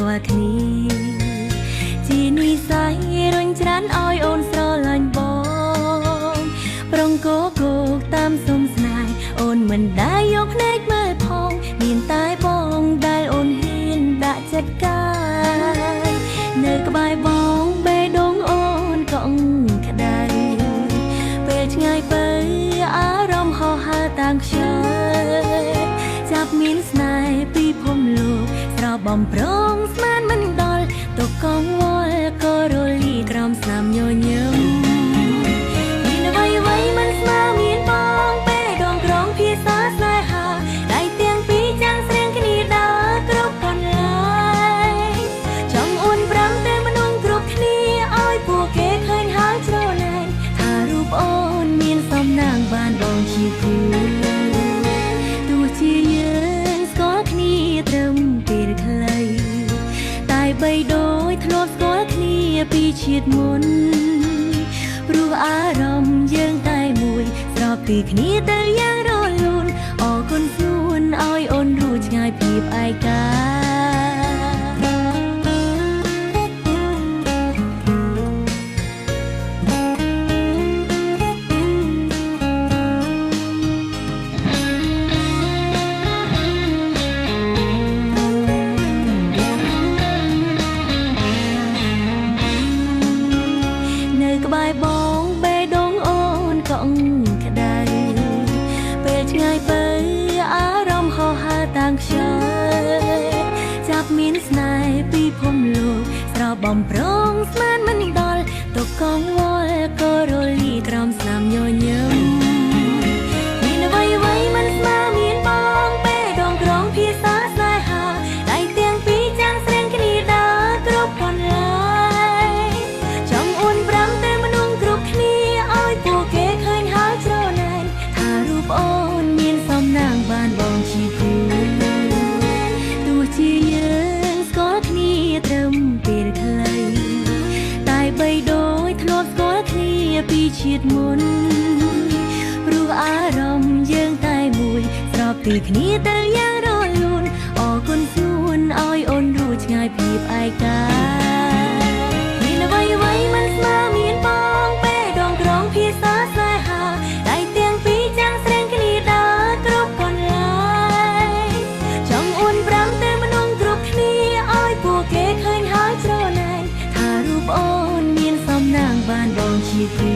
គាល់គ្នាជានិស័យរុញច្រានឲ្យអូនស្រឡាញ់បងប្រងគោគោកតាមសុំស្នេហ៍អូនមិនដែលយកភ្នែកមើលផងមានតែបងដែលអូនហ៊ានដាក់ចិត្តកាយនៅក្បែរបងបេះដូងអូនកង់ក្ដៅពេលឆ្ងាយទៅអារម្មណ៍ហោះហើរតាំងខ្យល់ចាប់មានស្នេហ៍ពីភពលោកស្របំប្រងស្មានមិនដល់ទុកកងវល់ក៏រលីក្រោមស្នាមញញឹមមានអ្វីមិនស្មើមានបងពេលដងក្រងភាសាស្នេហាដៃទាំងពីរចាំងស្រៀងគ្នាដើរគ្រប់កន្លែងចង់អួនប្រាំតែមនុស្សគ្រប់គ្នាឲ្យពួកគេឃើញហើយច្រណែនថារូបអូនមានសំណាងបានបងជាគូទោះជាយើងស្គាល់គ្នាត្រឹមពេលខ្លីតែបីដូចធ្លាប់ស្គាល់គ្នាពីជាតិមុនព្រោះអារម្មណ៍យើងតែមួយស្របពីគ្នាទៅយ៉ាងរលូនអរគុណស្នួនឲ្យអូនរួចឆ្ងាយពីឯកាក្បែរបងបេះដូងអូនកង់ក្ដៅពេលឆ្ងាយទៅអារម្មណ៍ហោះហើរតាំងខ្យល់ចាប់មានស្នេហ៍ពីភពលោកស្របំប្រងស្មានមិនដល់ទុកកងវល់ក៏រលីក្រោមស្នាមញញឹមមានអ្វីមិនស្មើមានបងពេលដងក្រងភាសាស្នេហាដៃទាំងពីរចាំងស្រៀងគ្នាដើរគ្រប់កន្លែងចង់អួនប្រាំតែគ្រប់គ្នាឲ្យពួកគេឃើញហើយច្រណែនថារូបអូនមានសំណាងបានបងជាគូទោះជាយើងស្គាល់គ្នាត្រឹមពេលខ្លីតែបីដូចធ្លាប់ស្គាល់គ្នាពីជាតិមុនព្រោះអារម្មណ៍យើងតែមួយស្របពីគ្នាទៅយ៉ាងរលូនអរគុណស្នួនឲ្យអូនរួចឆ្ងាយពីឯកាមានអ្វីមិនស្មើមានបងភាសាស្នេហាដៃទាំងពីរចាំងស្រៀងគ្នាដើរគ្រប់កន្លែងចង់អួនប្រាំតែមនុស្សគ្រប់គ្នាឲ្យពួកគេឃើញហើយច្រណែនថារូបអូនមានសំណាងបានបងជាគូ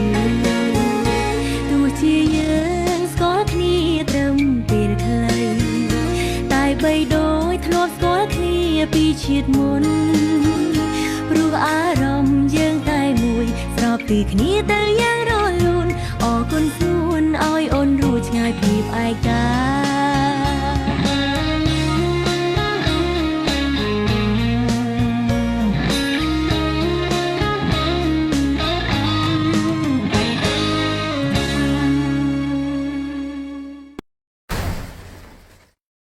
ទោះជាយើងស្គាល់គ្នាត្រឹមពេលខ្លីតែបីដូចធ្លាប់ស្គាល់គ្នាពីជាតិមុនព្រោះអារម្មណ៍យើងតែមួយស្របពីគ្នាទៅយ៉ាង